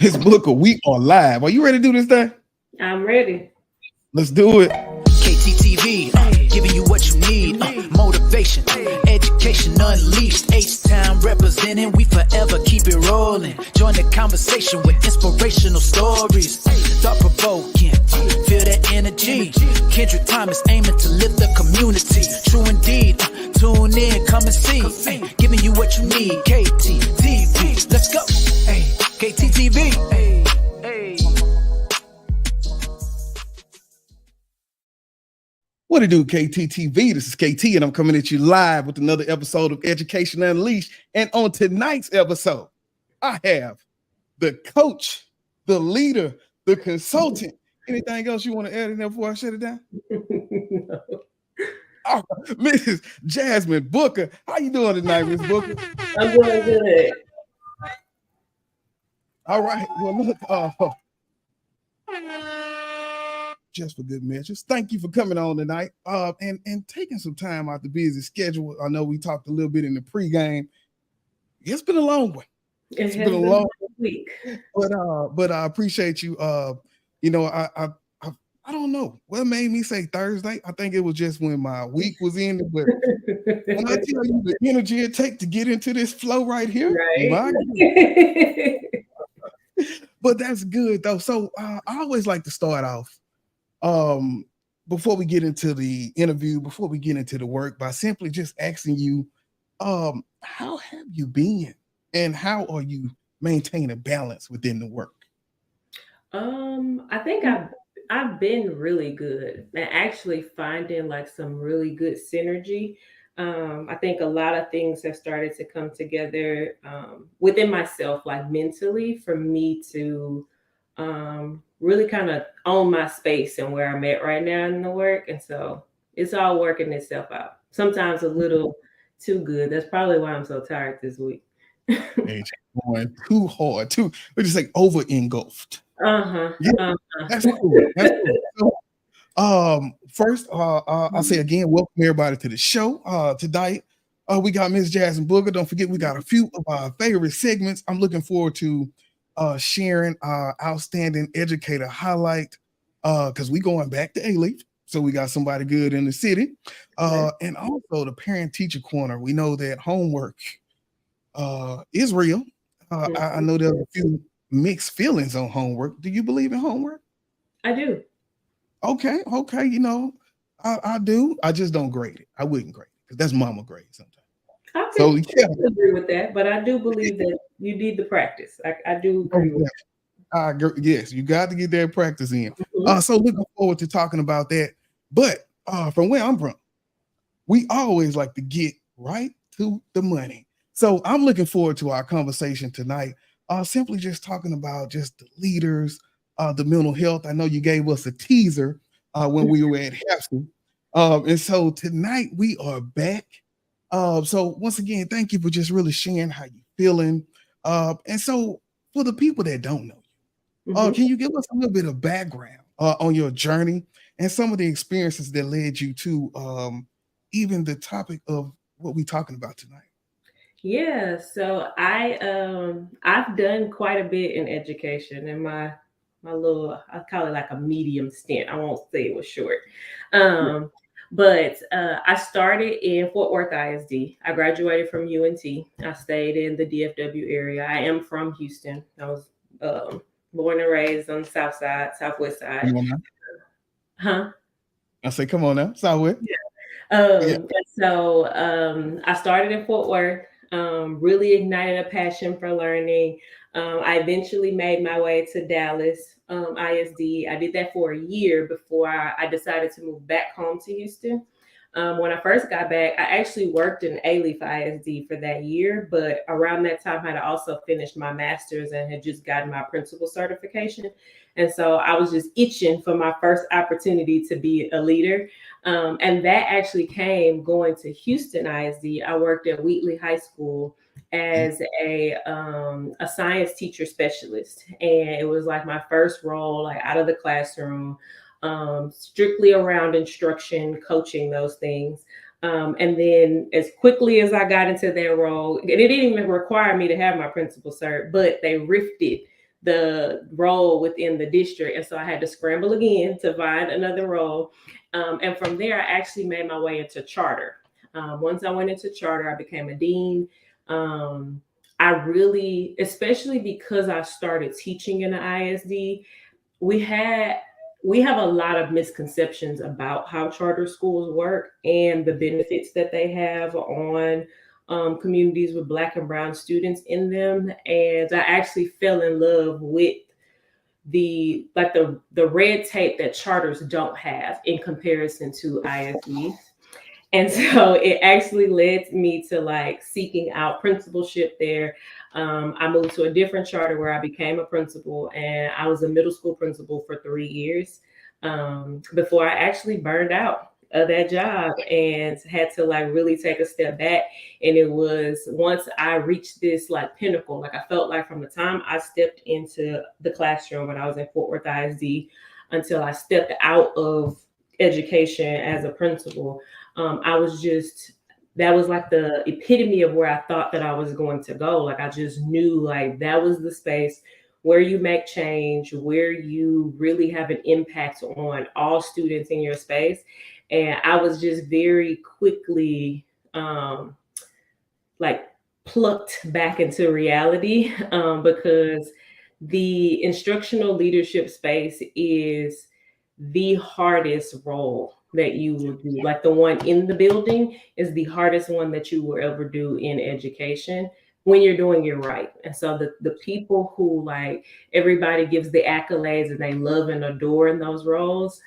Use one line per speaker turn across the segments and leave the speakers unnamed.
Miss Booker, we are live. Are you ready to do this thing?
I'm ready.
Let's do it.
KTTV, giving you what you need. Motivation, education unleashed. H-Town representing, we forever keep it rolling. Join the conversation with inspirational stories. Thought-provoking, feel that energy. Kendrick Thomas aiming to lift the community. True indeed, tune in, come and see. Giving you what you need. KTTV, let's go. KTTV.
What it do, KTTV? This is KT, and I'm coming at you live with another episode of Education Unleashed. And on tonight's episode, I have the coach, the leader, the consultant. Anything else you want to add in there before I shut it down?
No.
Oh, Mrs. Jasmine Booker. How you doing tonight, Miss Booker?
I'm doing good.
All right. Well, look, just for good measures, thank you for coming on tonight and taking some time out the busy schedule. I know we talked a little bit in the pregame. It's been a long one.
It's been a long week.
But I appreciate you. I don't know what made me say Thursday. I think it was just when my week was ended. But when I tell you the energy it takes to get into this flow right here,
right?
But that's good though. So I always like to start off before we get into the interview, before we get into the work, by simply just asking you, how have you been and how are you maintaining balance within the work?
I think I've been really good and actually finding like some really good synergy. I think a lot of things have started to come together within myself, like mentally, for me to really kind of own my space and where I'm at right now in the work. And so it's all working itself out. Sometimes a little too good. That's probably why I'm so tired this week.
It's going too hard, what do you say, over engulfed.
Yeah,
that's cool. That's cool. So, first, I'll say again, welcome everybody to the show. Tonight, we got Miss Jasmine Booker. Don't forget, we got a few of our favorite segments. I'm looking forward to sharing our outstanding educator highlight because we going back to A-Leaf. So we got somebody good in the city. And also the parent-teacher corner. We know that homework is real. I know there's a few mixed feelings on homework. Do you believe in homework?
I do.
Okay. You know, I do. I just don't grade it. I wouldn't grade it because that's mama grade sometimes.
I agree with that, but I do believe that you need the practice. I do agree with that.
Yes, you got to get that practice in. So looking forward to talking about that. But from where I'm from, we always like to get right to the money. So I'm looking forward to our conversation tonight. Simply just talking about just the leaders, the mental health. I know you gave us a teaser when we were at Hampton. And so tonight we are back. So once again, thank you for just really sharing how you're feeling. And so for the people that don't know you, can you give us a little bit of background on your journey and some of the experiences that led you to even the topic of what we're talking about tonight?
Yeah, so I've done quite a bit in education in my little, I call it like a medium stint. I won't say it was short. But I started in Fort Worth ISD. I graduated from UNT. I stayed in the DFW area. I am from Houston. I was born and raised on the south side, southwest side. Huh?
I say, come on now, Southwest.
And so I started in Fort Worth. Really ignited a passion for learning. I eventually made my way to Dallas ISD. I did that for a year before I decided to move back home to Houston. When I first got back, I actually worked in A-Leaf ISD for that year, but around that time I had also finished my master's and had just gotten my principal certification. And so I was just itching for my first opportunity to be a leader. And that actually came going to Houston ISD. I worked at Wheatley High School as a science teacher specialist. And it was like my first role, like out of the classroom, strictly around instruction, coaching, those things. And then as quickly as I got into that role, and it didn't even require me to have my principal cert, but they rifted the role within the district. And so I had to scramble again to find another role. And from there, I actually made my way into charter. Once I went into charter, I became a dean. I really, especially because I started teaching in the ISD, we have a lot of misconceptions about how charter schools work and the benefits that they have on communities with Black and Brown students in them. And I actually fell in love with the red tape that charters don't have in comparison to ISDs. And so it actually led me to like seeking out principalship there. I moved to a different charter where I became a principal, and I was a middle school principal for 3 years before I actually burned out of that job and had to like really take a step back. And it was once I reached this like pinnacle, like I felt like from the time I stepped into the classroom when I was in Fort Worth ISD until I stepped out of education as a principal, that was like the epitome of where I thought that I was going to go. Like I just knew like that was the space where you make change, where you really have an impact on all students in your space. And I was just very quickly like plucked back into reality because the instructional leadership space is the hardest role that you will do. Like the one in the building is the hardest one that you will ever do in education when you're doing it right. And so the people who like everybody gives the accolades and they love and adore in those roles,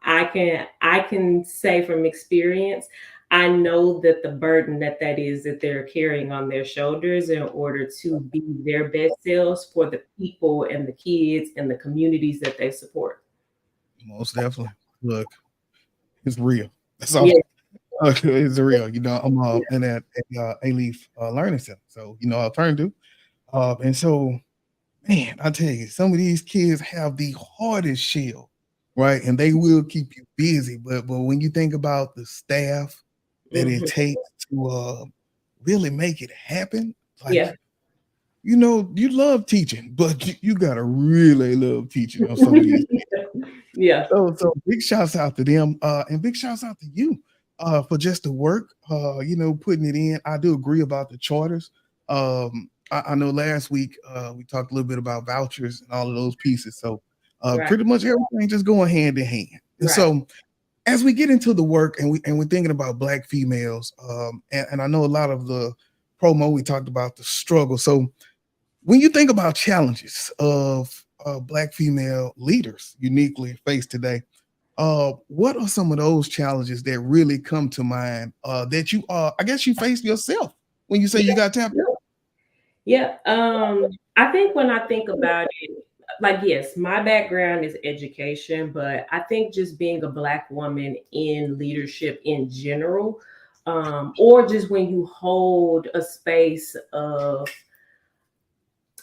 I can say from experience, I know that the burden that is that they're carrying on their shoulders in order to be their best selves for the people and the kids and the communities that they support.
Most definitely. Look, it's real. That's all. Yeah. It's real. You know, I'm in that A-Leaf Learning Center. So, you know, alternative. And so, man, I tell you, some of these kids have the hardest shell, right? And they will keep you busy. But when you think about the staff that it takes to really make it happen, like, you know, you love teaching, but you gotta really love teaching on some of these things.
Yeah.
So big shouts out to them, and big shouts out to you for just the work, you know, putting it in. I do agree about the charters. I know last week we talked a little bit about vouchers and all of those pieces. So pretty much everything just going hand in hand. And so as we get into the work and we're thinking about Black females, and I know a lot of the promo we talked about the struggle. So when you think about challenges of Black female leaders uniquely faced today, what are some of those challenges that really come to mind that you I guess you faced yourself when you say you got tapped out?
Yeah. I think when I think about it, like, yes, my background is education, but I think just being a Black woman in leadership in general, or just when you hold a space of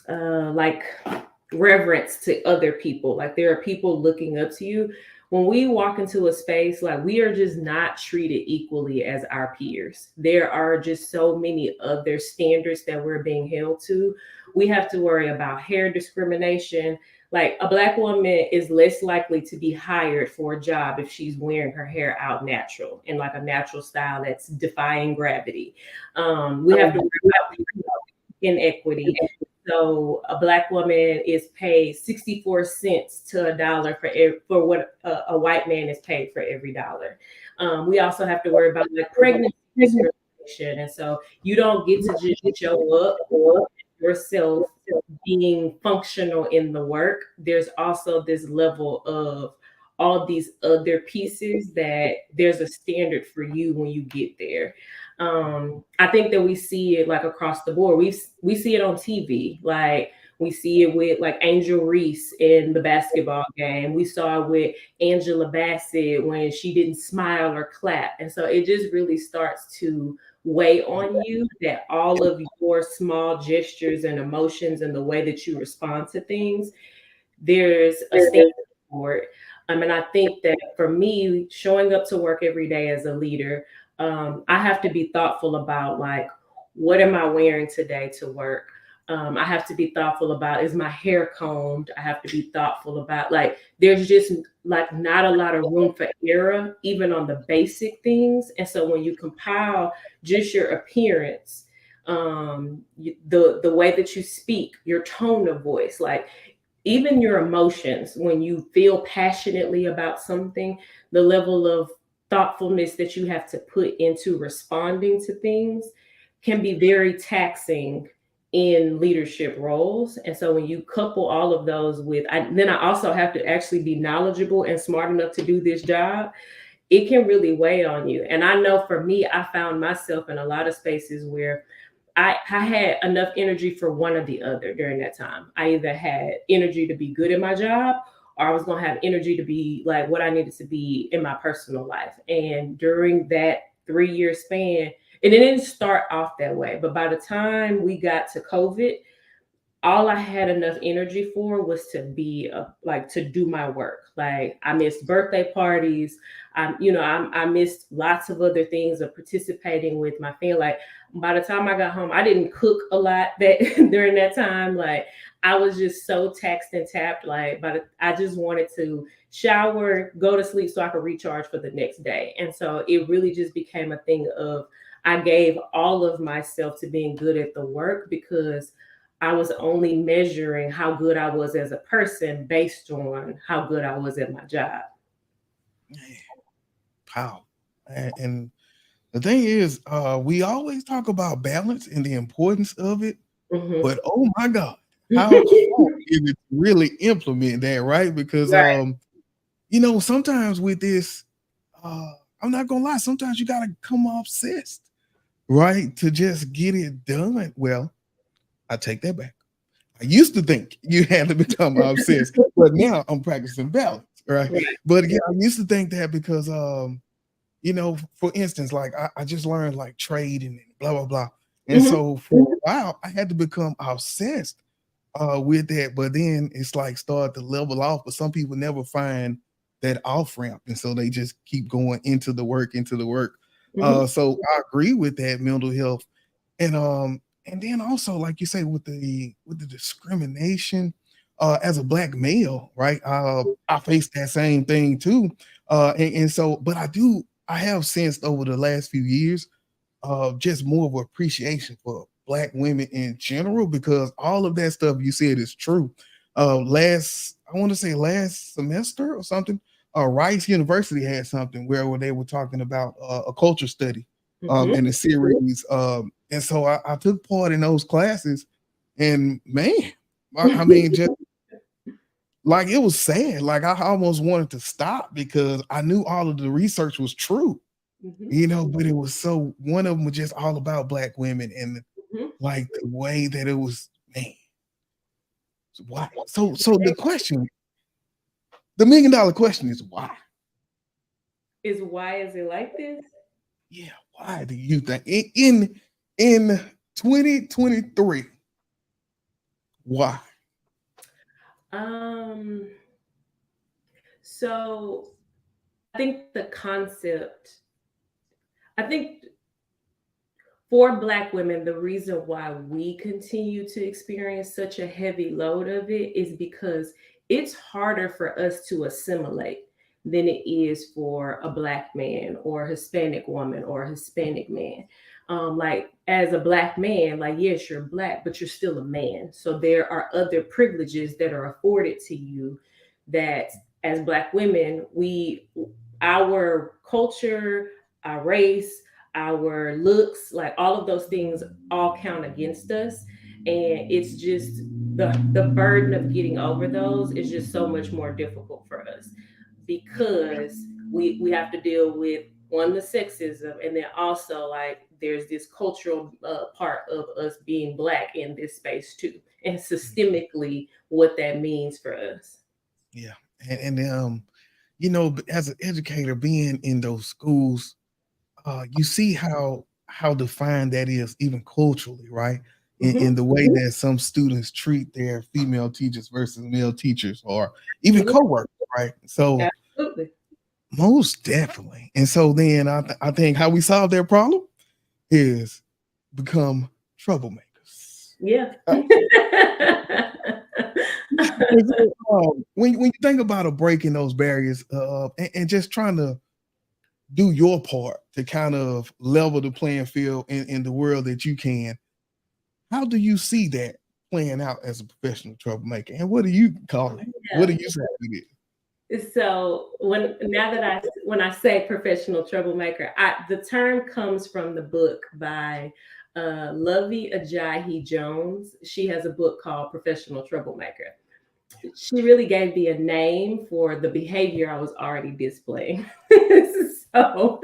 like reverence to other people, like there are people looking up to you. When we walk into a space, like we are just not treated equally as our peers. There are just so many other standards that we're being held to. We have to worry about hair discrimination. Like a Black woman is less likely to be hired for a job if she's wearing her hair out natural in like a natural style that's defying gravity. We have to worry about inequity. So a Black woman is paid 64 cents to $1 for what a white man is paid for every dollar. We also have to worry about like pregnancy discrimination. And so you don't get to just show up or yourself being functional in the work. There's also this level of all these other pieces that there's a standard for you when you get there. I think that we see it like across the board. We see it on TV. Like we see it with like Angel Reese in the basketball game. We saw it with Angela Bassett when she didn't smile or clap. And so it just really starts to weigh on you that all of your small gestures and emotions and the way that you respond to things, there's a standard for it. And I think that for me, showing up to work every day as a leader, I have to be thoughtful about like, what am I wearing today to work? I have to be thoughtful about, is my hair combed? I have to be thoughtful about, like, there's just like not a lot of room for error, even on the basic things. And so when you compile just your appearance, the way that you speak, your tone of voice, like even your emotions, when you feel passionately about something, the level of thoughtfulness that you have to put into responding to things can be very taxing in leadership roles. And so when you couple all of those with, then I also have to actually be knowledgeable and smart enough to do this job, it can really weigh on you. And I know for me, I found myself in a lot of spaces where I had enough energy for one or the other during that time. I either had energy to be good at my job, or I was going to have energy to be like what I needed to be in my personal life. And during that 3-year span, and it didn't start off that way, but by the time we got to COVID, all I had enough energy for was to be like to do my work. Like I missed birthday parties. I missed lots of other things of participating with my family. Like by the time I got home, I didn't cook a lot that during that time. Like I was just so taxed and tapped. Like, but I just wanted to shower, go to sleep so I could recharge for the next day. And so it really just became a thing of I gave all of myself to being good at the work because I was only measuring how good I was as a person based on how good I was at my job.
Wow. And the thing is, we always talk about balance and the importance of it, but oh my God, how hard is it to really implement that, right? Because
Right.
Sometimes with this, I'm not gonna lie, sometimes you gotta come obsessed, right? To just get it done. Well, I take that back. I used to think you had to become obsessed, but now I'm practicing balance, right?
Right.
But again, I used to think that because for instance, like I just learned like trading and blah blah blah. And so for a while I had to become obsessed with that, but then it's like start to level off. But some people never find that off ramp, and so they just keep going into the work. So I agree with that mental health. And then also, like you say, with the discrimination, as a black male, right? I face that same thing too. And so, but I have sensed over the last few years, just more of appreciation for black women in general, because all of that stuff you said is true. I want to say last semester or something, Rice University had something where they were talking about a culture study in a series. And so I took part in those classes, and man, I mean, just like it was sad. Like I almost wanted to stop because I knew all of the research was true, but it was so one of them was just all about black women and like the way that it was, man. Why? So the question, the $1 million question is why?
Why is it like this?
Yeah, why do you think in 2023? Why?
So I think for Black women, the reason why we continue to experience such a heavy load of it is because it's harder for us to assimilate than it is for a Black man or a Hispanic woman or a Hispanic man. Like as a Black man, like yes, you're Black, but you're still a man. So there are other privileges that are afforded to you that as Black women, our culture, our race, our looks, like all of those things all count against us. And it's just the burden of getting over those is just so much more difficult for us because we have to deal with one, the sexism, and then also like there's this cultural part of us being Black in this space too, and systemically what that means for us.
Yeah. And as an educator being in those schools, you see how defined that is even culturally, right? In the way that some students treat their female teachers versus male teachers or even co-workers, right? So
Absolutely.
most definitely. And so then I think how we solve that problem is become troublemakers.
Yeah.
When you think about breaking those barriers and just trying to do your part to kind of level the playing field in the world that you can, how do you see that playing out as a professional troublemaker? And what do you call it?
Yeah.
What do you say it is?
So when I say professional troublemaker, the term comes from the book by Lovey Ajayi Jones. She has a book called Professional Troublemaker. She really gave me a name for the behavior I was already displaying. So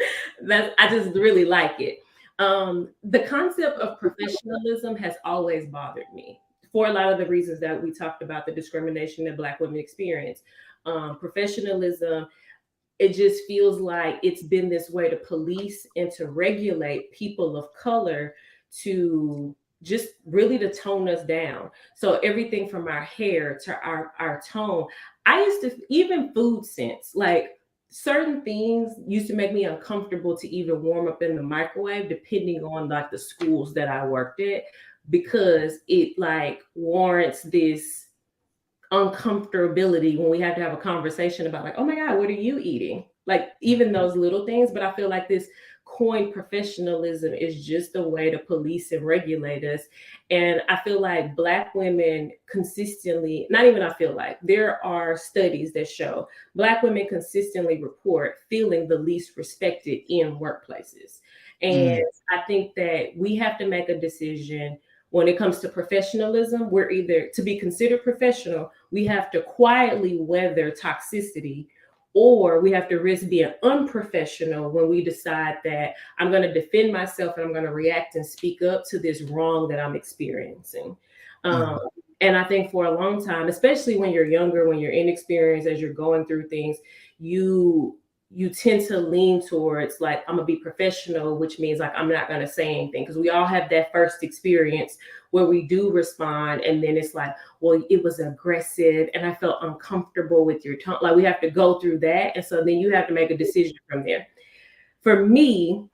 I just really like it. The concept of professionalism has always bothered me for a lot of the reasons that we talked about, the discrimination that Black women experience. Professionalism, it just feels like it's been this way to police and to regulate people of color, to just really to tone us down. So everything from our hair to our tone. I used to, even food sense, like certain things used to make me uncomfortable to even warm up in the microwave, depending on like the schools that I worked at, because it like warrants this uncomfortability when we have to have a conversation about like, oh my God, what are you eating? Like even those little things. But I feel like this coined professionalism is just a way to police and regulate us. And I feel like Black women consistently, not even I feel like, there are studies that show Black women consistently report feeling the least respected in workplaces. And I think that we have to make a decision when it comes to professionalism. We're either, to be considered professional, we have to quietly weather toxicity, or we have to risk being unprofessional when we decide that I'm going to defend myself and I'm going to react and speak up to this wrong that I'm experiencing. And I think for a long time, especially when you're younger, when you're inexperienced, as you're going through things, you tend to lean towards like, I'm gonna be professional, which means like, I'm not gonna say anything. Because we all have that first experience where we do respond. And then it's like, well, it was aggressive and I felt uncomfortable with your tone. Like we have to go through that. And so then you have to make a decision from there. For me,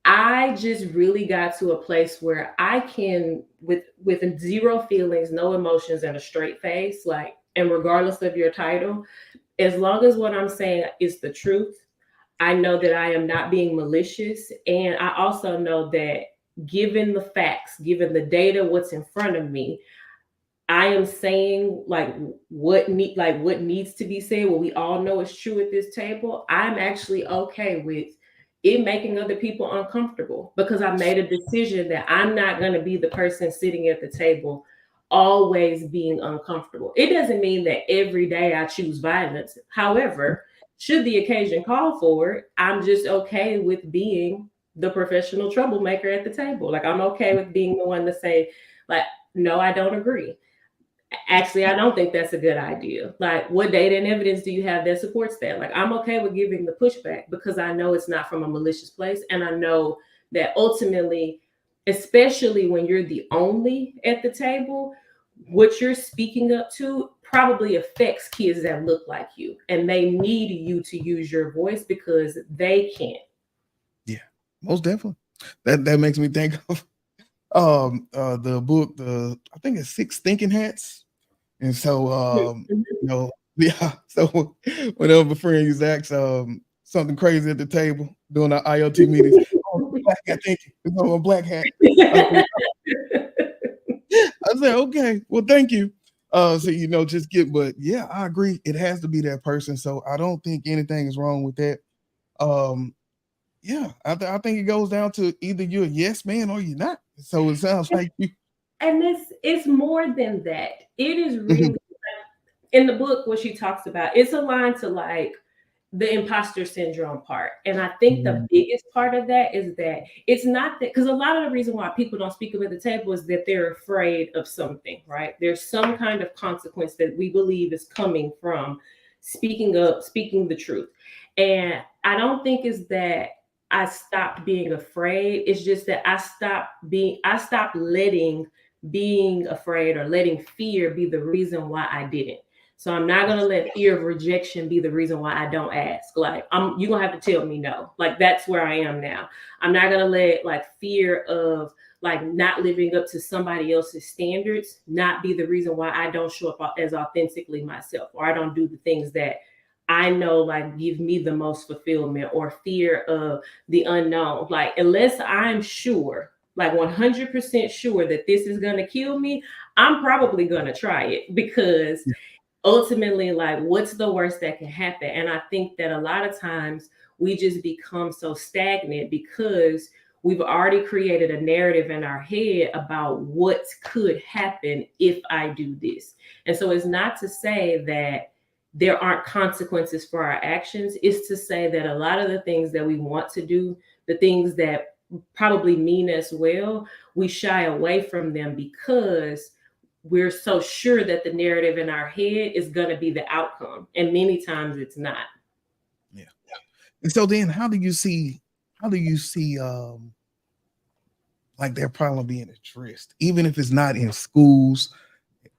I just really got to a place where I can, with zero feelings, no emotions, and a straight face, like, and regardless of your title, as long as what I'm saying is the truth, I know that I am not being malicious. And I also know that given the facts, given the data, what's in front of me, I am saying like what needs to be said, what we all know is true at this table. I'm actually okay with it making other people uncomfortable, because I made a decision that I'm not going to be the person sitting at the table always being uncomfortable. It doesn't mean that every day I choose violence. However, should the occasion call for it, I'm just okay with being the professional troublemaker at the table. Like I'm okay with being the one to say, like, no, I don't agree. Actually, I don't think that's a good idea. Like, what data and evidence do you have that supports that? Like, I'm okay with giving the pushback because I know it's not from a malicious place. And I know that ultimately, especially when you're the only at the table, what you're speaking up to probably affects kids that look like you, and they need you to use your voice because they can't.
Yeah, most definitely. That makes me think of the book, I think it's 6 Thinking Hats. And so you know, yeah, so whenever a friend used to ask something crazy at the table during our IoT meetings, oh, black hat thinking, it's on a black hat. I said, okay, well, thank you. So but yeah, I agree. It has to be that person. So I don't think anything is wrong with that. Yeah, I think it goes down to either you're a yes man or you're not. So it sounds like you.
And it's more than that. It is really in the book what she talks about. It's aligned to like the imposter syndrome part. And I think the biggest part of that is that it's not that, because a lot of the reason why people don't speak up at the table is that they're afraid of something, right? There's some kind of consequence that we believe is coming from speaking up, speaking the truth. And I don't think it's that I stopped being afraid. It's just that I stopped letting being afraid or letting fear be the reason why I didn't. So I'm not gonna let fear of rejection be the reason why I don't ask. Like you're gonna have to tell me no. Like that's where I am now. I'm not gonna let like fear of like not living up to somebody else's standards not be the reason why I don't show up as authentically myself, or I don't do the things that I know like give me the most fulfillment, or fear of the unknown. Like unless I'm sure, like 100% sure that this is going to kill me, I'm probably going to try it, because ultimately, like, what's the worst that can happen? And I think that a lot of times we just become so stagnant because we've already created a narrative in our head about what could happen if I do this. And so it's not to say that there aren't consequences for our actions. It's to say that a lot of the things that we want to do, the things that probably mean us well, we shy away from them because we're so sure that the narrative in our head is going to be the outcome. And many times it's not.
Yeah. And so then how do you see like their problem being addressed, even if it's not in schools,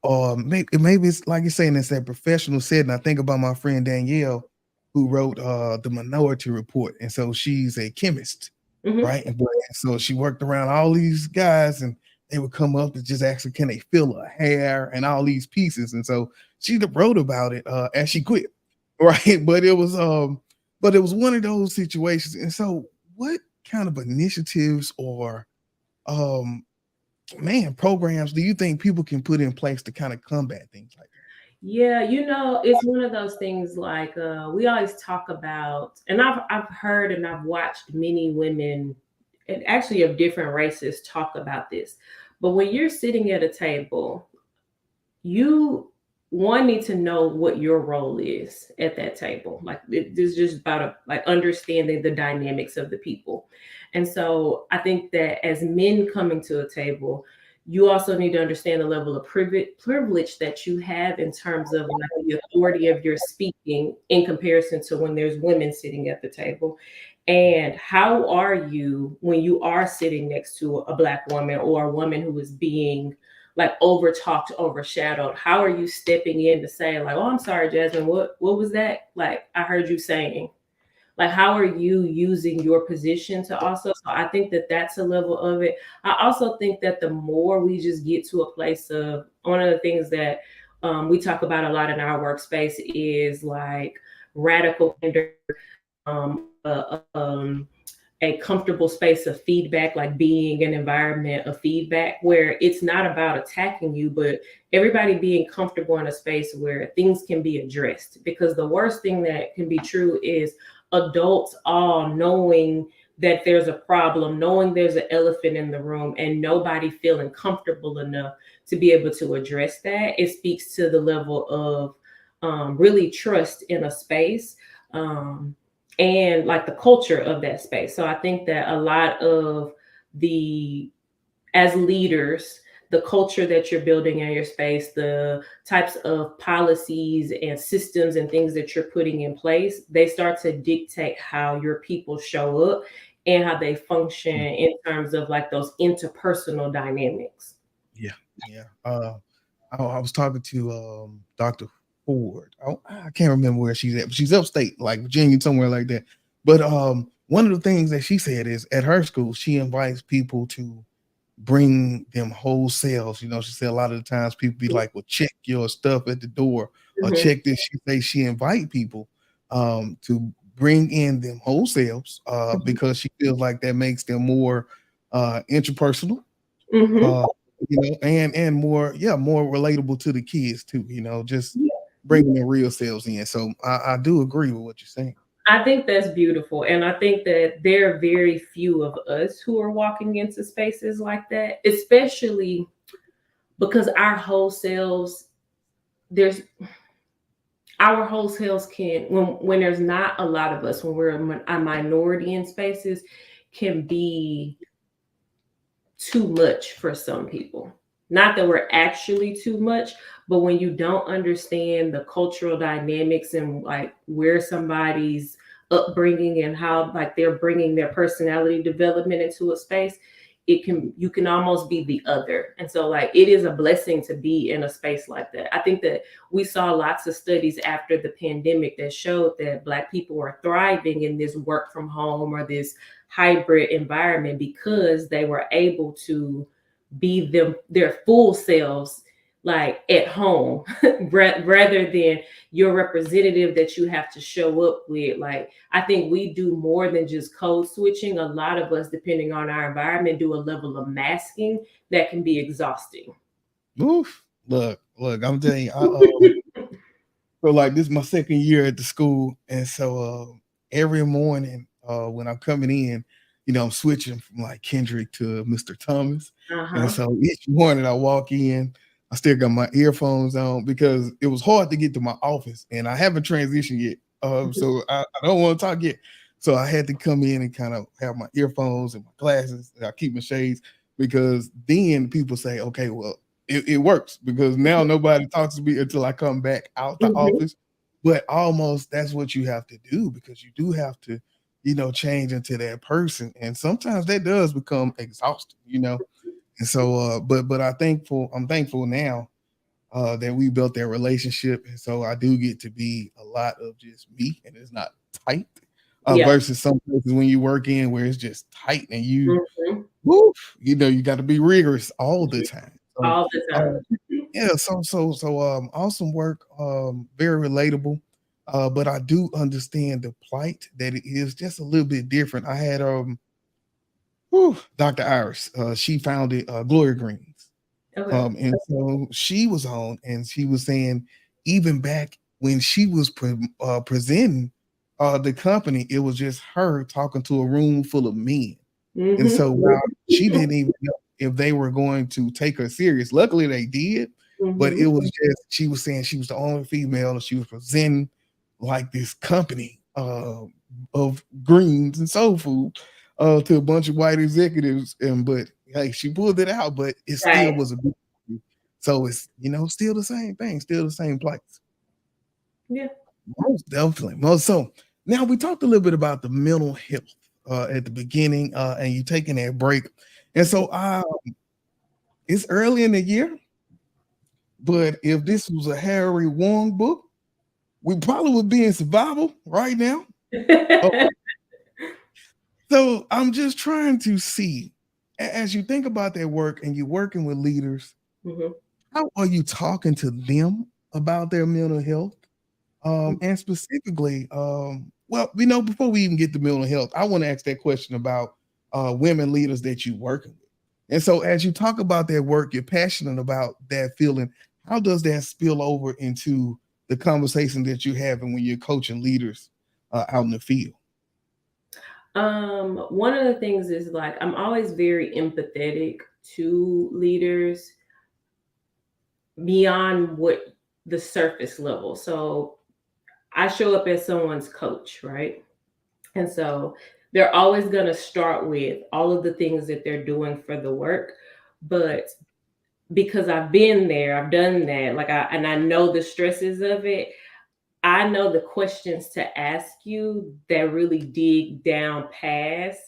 or maybe it's like you're saying, it's that professional setting. I think about my friend Danielle, who wrote the Minority Report. And so she's a chemist, right? And so she worked around all these guys, and they would come up and just ask her, can they feel her hair and all these pieces? And so she wrote about it as she quit, right? But it was one of those situations. And so what kind of initiatives or programs do you think people can put in place to kind of combat things like that?
Yeah, it's one of those things like we always talk about, and I've heard and I've watched many women, and actually of different races, talk about this. But when you're sitting at a table, you need to know what your role is at that table. Like it's just about like understanding the dynamics of the people. And so I think that as men coming to a table, you also need to understand the level of privilege that you have in terms of like the authority of your speaking in comparison to when there's women sitting at the table. And how are you when you are sitting next to a Black woman or a woman who is being like over talked, overshadowed? How are you stepping in to say like, oh, I'm sorry, Jasmine, what was that? Like, I heard you saying. Like, how are you using your position to also? So I think that that's a level of it. I also think that the more we just get to a place of, one of the things that we talk about a lot in our workspace is like radical a comfortable space of feedback, like being an environment of feedback where it's not about attacking you, but everybody being comfortable in a space where things can be addressed. Because the worst thing that can be true is adults all knowing that there's a problem, knowing there's an elephant in the room, and nobody feeling comfortable enough to be able to address that. It speaks to the level of really trust in a space. And like the culture of that space. So I think that a lot of as leaders, the culture that you're building in your space, the types of policies and systems and things that you're putting in place, they start to dictate how your people show up and how they function in terms of like those interpersonal dynamics.
Yeah. I was talking to Dr. Ford. I can't remember where she's at, but she's upstate, like Virginia, somewhere like that. But one of the things that she said is at her school, she invites people to bring them whole sales. She said a lot of the times people be like, well, check your stuff at the door or check this. She invite people to bring in them whole sales because she feels like that makes them more interpersonal. And more relatable to the kids too, just bringing the real selves in. So I do agree with what you're saying.
I think that's beautiful. And I think that there are very few of us who are walking into spaces like that, especially because our whole selves can, when there's not a lot of us, when we're a minority in spaces, can be too much for some people. Not that we're actually too much, but when you don't understand the cultural dynamics and like where somebody's upbringing and how like they're bringing their personality development into a space, you can almost be the other. And so like it is a blessing to be in a space like that. I think that we saw lots of studies after the pandemic that showed that Black people are thriving in this work from home or this hybrid environment because they were able to be their full selves like at home rather than your representative that you have to show up with. Like I think we do more than just code switching. A lot of us, depending on our environment, do a level of masking that can be exhausting.
Oof. Look, I'm telling you, so like this is my second year at the school, and so every morning when I'm coming in, I'm switching from like Kendrick to Mr. Thomas, and so each morning I walk in, I still got my earphones on because it was hard to get to my office, and I haven't transitioned yet, so I don't want to talk yet. So I had to come in and kind of have my earphones and my glasses, and I keep my shades because then people say, okay, well, it works because now nobody talks to me until I come back out the office. But almost that's what you have to do because you do have to, change into that person. And sometimes that does become exhausting, And so, but I'm thankful now that we built that relationship. And so I do get to be a lot of just me and it's not tight versus some places when you work in where it's just tight and you, woof, you got to be rigorous all the time. So,
all the time.
Awesome work. Very relatable. But I do understand the plight that it is just a little bit different. I had Dr. Iris. She founded Glory Greens.
Okay.
And so she was on and she was saying even back when she was presenting the company, it was just her talking to a room full of men. And so she didn't even know if they were going to take her serious. Luckily they did, but it was just, she was saying she was the only female and she was presenting like this company of greens and soul food to a bunch of white executives. But hey, she pulled it out, but it still was a big issue. So it's, still the same thing, still the same place.
Yeah.
Most definitely. So now we talked a little bit about the mental health at the beginning, and you taking that break. And so it's early in the year, but if this was a Harry Wong book, we probably would be in survival right now. So I'm just trying to see, as you think about that work and you're working with leaders, how are you talking to them about their mental health? And specifically, before we even get to mental health, I want to ask that question about women leaders that you're working with. And so as you talk about that work, you're passionate about that feeling. How does that spill over into the conversation that you're having when you're coaching leaders out in the field?
One of the things is like, I'm always very empathetic to leaders beyond what the surface level. So I show up as someone's coach, right? And so they're always going to start with all of the things that they're doing for the work. But because I've been there, I've done that, and I know the stresses of it, I know the questions to ask you that really dig down past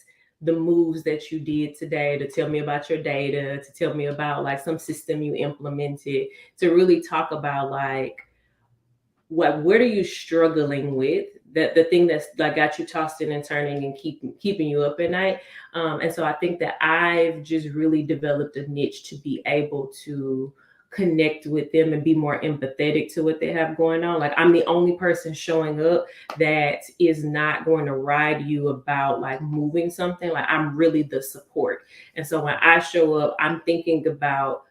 the moves that you did today to tell me about your data, to tell me about like some system you implemented, to really talk about like, what are you struggling with? That the thing that's like got you tossing and turning and keeping you up at night. And so I think that I've just really developed a niche to be able to connect with them and be more empathetic to what they have going on. Like I'm the only person showing up that is not going to ride you about like moving something. Like I'm really the support. And so when I show up, I'm thinking about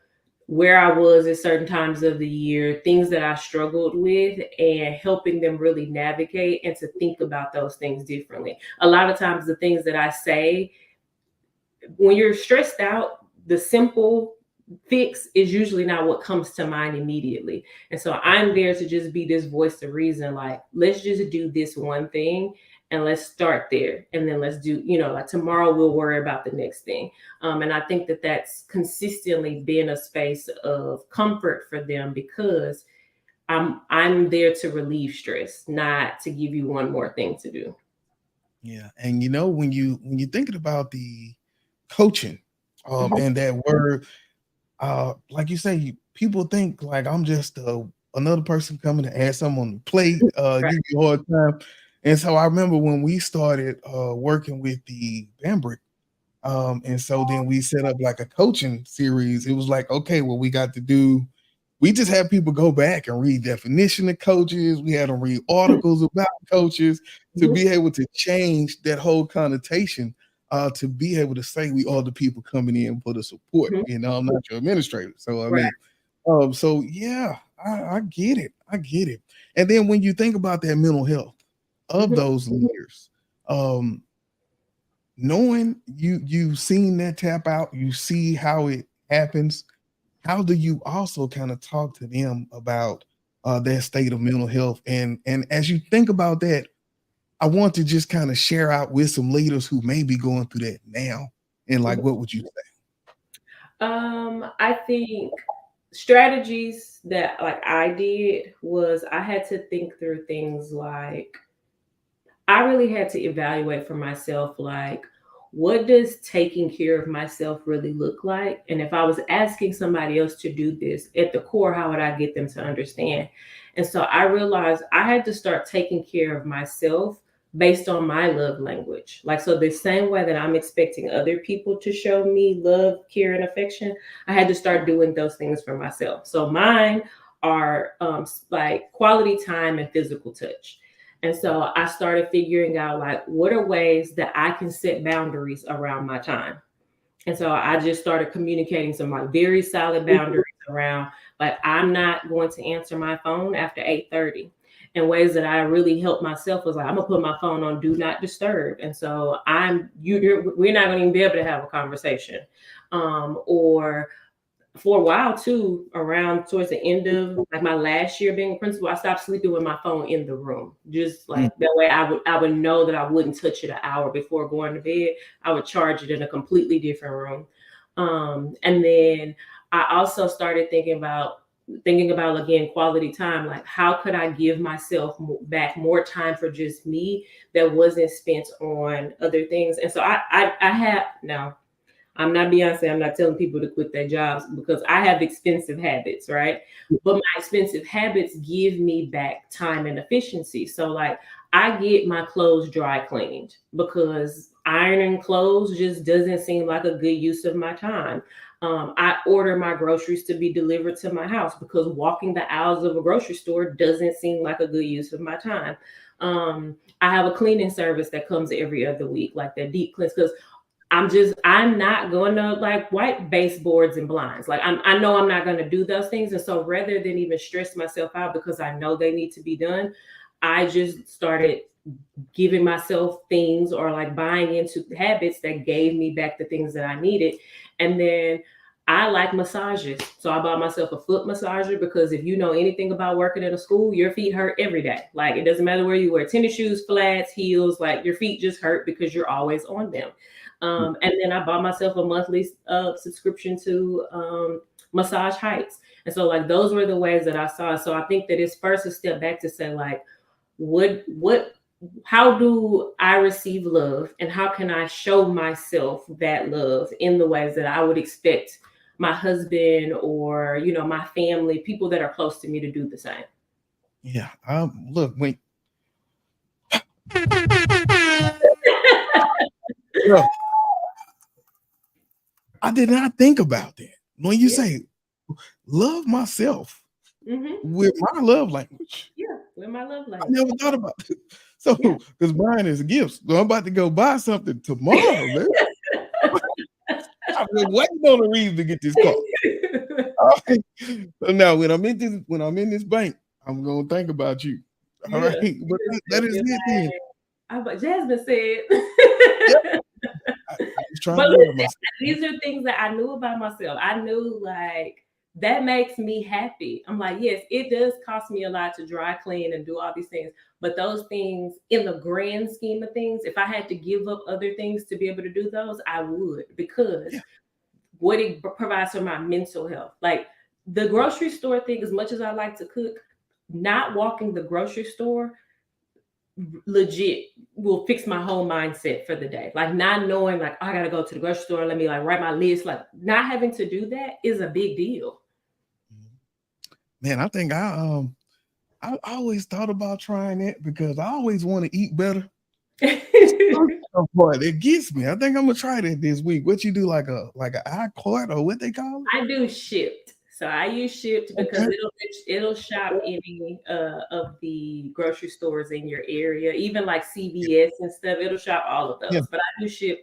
where I was at certain times of the year, things that I struggled with, and helping them really navigate and to think about those things differently. A lot of times the things that I say, when you're stressed out, the simple fix is usually not what comes to mind immediately. And so I'm there to just be this voice of reason, like, let's just do this one thing and let's start there. And then let's do, like tomorrow we'll worry about the next thing. And I think that that's consistently been a space of comfort for them because I'm there to relieve stress, not to give you one more thing to do.
Yeah. And when you're thinking about the coaching And that word, like you say, people think like I'm just another person coming to add something on the plate,
Right.
give you a hard time. And so I remember when we started working with the Bambrick, and so then we set up like a coaching series. It was like, okay, well, we just had people go back and read definition of coaches. We had them read articles about coaches to be able to change that whole connotation, to be able to say we are the people coming in for the support. You know, I'm not your administrator. So I mean, so yeah, I get it. I get it. And then when you think about that mental health of those leaders, knowing you've seen that tap out, you see how it happens. How do you also kind of talk to them about their state of mental health? And as you think about that, I want to just kind of share out with some leaders who may be going through that now. And like, what would you say?
I think strategies that like I did was I had to think through things like I really had to evaluate for myself, like, what does taking care of myself really look like? And if I was asking somebody else to do this at the core, how would I get them to understand? And so I realized I had to start taking care of myself based on my love language. Like, so the same way that I'm expecting other people to show me love, care, and affection, I had to start doing those things for myself. So mine are like quality time and physical touch. And so I started figuring out like what are ways that I can set boundaries around my time. And so I just started communicating some like very solid boundaries around like I'm not going to answer my phone after 8:30. And ways that I really helped myself was like I'm gonna put my phone on do not disturb. And so we're not gonna even be able to have a conversation. Or for a while too, around towards the end of like my last year being a principal, I stopped sleeping with my phone in the room. Just like that way I would know that I wouldn't touch it an hour before going to bed. I would charge it in a completely different room. And then I also started thinking about again quality time. Like how could I give myself back more time for just me that wasn't spent on other things? And so I have now. I'm not Beyonce. I'm not telling people to quit their jobs because I have expensive habits, right? But my expensive habits give me back time and efficiency. So, like, I get my clothes dry cleaned because ironing clothes just doesn't seem like a good use of my time. I order my groceries to be delivered to my house because walking the aisles of a grocery store doesn't seem like a good use of my time. I have a cleaning service that comes every other week, like that deep cleanse, because I'm not going to like wipe baseboards and blinds. Like I know I'm not going to do those things. And so rather than even stress myself out because I know they need to be done, I just started giving myself things or like buying into habits that gave me back the things that I needed. And then I like massages. So I bought myself a foot massager because if you know anything about working in a school, your feet hurt every day. Like it doesn't matter where you wear tennis shoes, flats, heels, like your feet just hurt because you're always on them. And then I bought myself a monthly subscription to Massage Heights. And so like those were the ways that I saw it. So I think that it's first a step back to say like, how do I receive love and how can I show myself that love in the ways that I would expect my husband or, you know, my family, people that are close to me to do the same.
Yeah. Look, when Look, I did not think about that. When you say love myself with my love language.
Yeah, with my love language.
I never thought about it. So, because Brian is gifts. So I'm about to go buy something tomorrow, man. I've been waiting on a reason to get this car. All right. So now when I'm in this bank, I'm gonna think about you. All right. But that is it then.
But Jasmine said.
I was trying
but
to love myself.
these are things that I knew about myself. I knew like that makes me happy. I'm like, yes, it does cost me a lot to dry clean and do all these things. But those things in the grand scheme of things, if I had to give up other things to be able to do those, I would because what it provides for my mental health. Like the grocery store thing, as much as I like to cook, not walking the grocery store legit will fix my whole mindset for the day. Like not knowing like I gotta go to the grocery store, let me like write my list. Like not having to do that is a big deal.
Man, I think I always thought about trying it because I always want to eat better. Boy, it gets me. I think I'm gonna try that this week. What you do, like a iCart or what they call it?
I do Shipt. So I use Shipt because it'll shop any of the grocery stores in your area, even like CVS and stuff. It'll shop all of those.
Yeah.
But I do Shipt.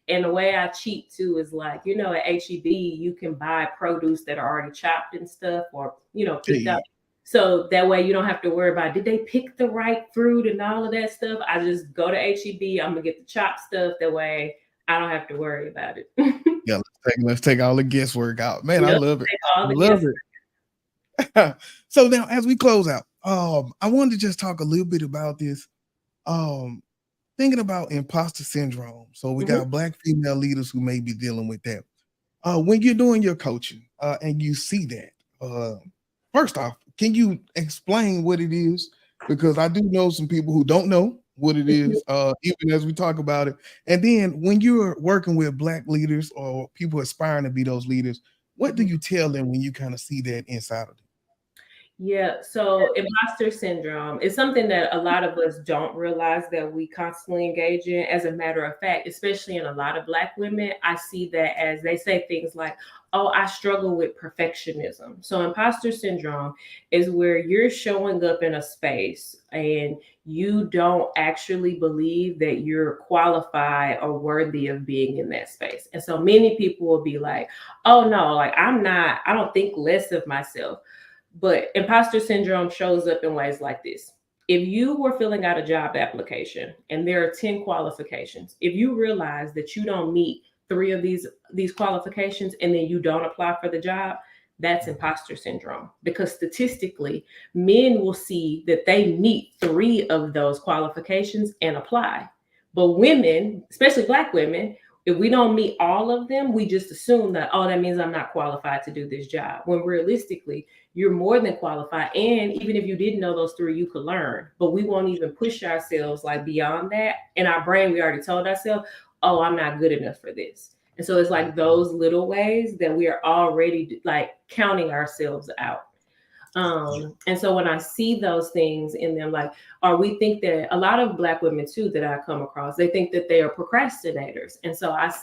And the way I cheat too is like, you know, at HEB, you can buy produce that are already chopped and stuff or, you know, picked up. So that way you don't have to worry about, did they pick the right fruit and all of that stuff? I just go to HEB, I'm going to get the chopped stuff. That way I don't have to worry about it.
Yeah, let's take all the guesswork out. Man, I love it. I love it. So now as we close out, I wanted to just talk a little bit about this. Thinking about imposter syndrome. So we got Black female leaders who may be dealing with that. When you're doing your coaching and you see that, first off, can you explain what it is? Because I do know some people who don't know what it is, even as we talk about it. And then when you're working with Black leaders or people aspiring to be those leaders, what do you tell them when you kind of see that inside of them?
Yeah, so imposter syndrome is something that a lot of us don't realize that we constantly engage in. As a matter of fact, especially in a lot of Black women, I see that as they say things like, oh, I struggle with perfectionism. So imposter syndrome is where you're showing up in a space and you don't actually believe that you're qualified or worthy of being in that space. And so many people will be like, oh no, like I don't think less of myself. But imposter syndrome shows up in ways like this. If you were filling out a job application and there are 10 qualifications, if you realize that you don't meet 3 of these qualifications and then you don't apply for the job, that's imposter syndrome. Because statistically, men will see that they meet 3 of those qualifications and apply. But women, especially Black women, if we don't meet all of them, we just assume that, oh, that means I'm not qualified to do this job. When realistically, you're more than qualified. And even if you didn't know those 3, you could learn. But we won't even push ourselves like beyond that. In our brain, we already told ourselves, oh, I'm not good enough for this. And so it's like those little ways that we are already like counting ourselves out. And so when I see those things in them, like, or we think that a lot of Black women too, that I come across, they think that they are procrastinators. And so I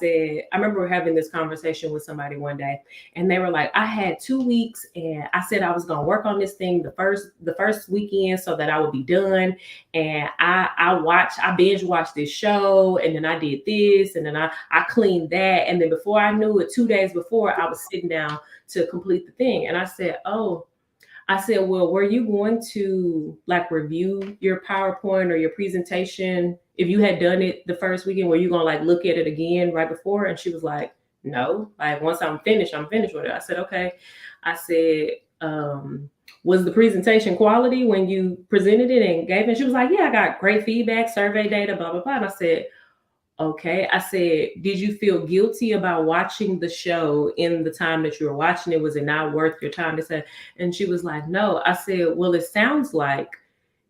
remember having this conversation with somebody one day and they were like, I had 2 weeks and I said I was going to work on this thing the first weekend so that I would be done. And I binge watched this show and then I did this and then I cleaned that. And then before I knew it, 2 days before, I was sitting down to complete the thing. And I said, well, were you going to like review your PowerPoint or your presentation? If you had done it the first weekend, were you going to like look at it again right before? And she was like, no, like once I'm finished with it. I said, okay. I said, was the presentation quality when you presented it and gave it? She was like, yeah, I got great feedback, survey data, blah, blah, blah. And I said, okay. I said, did you feel guilty about watching the show in the time that you were watching it? Was it not worth your time to say? And she was like, no. I said, well, it sounds like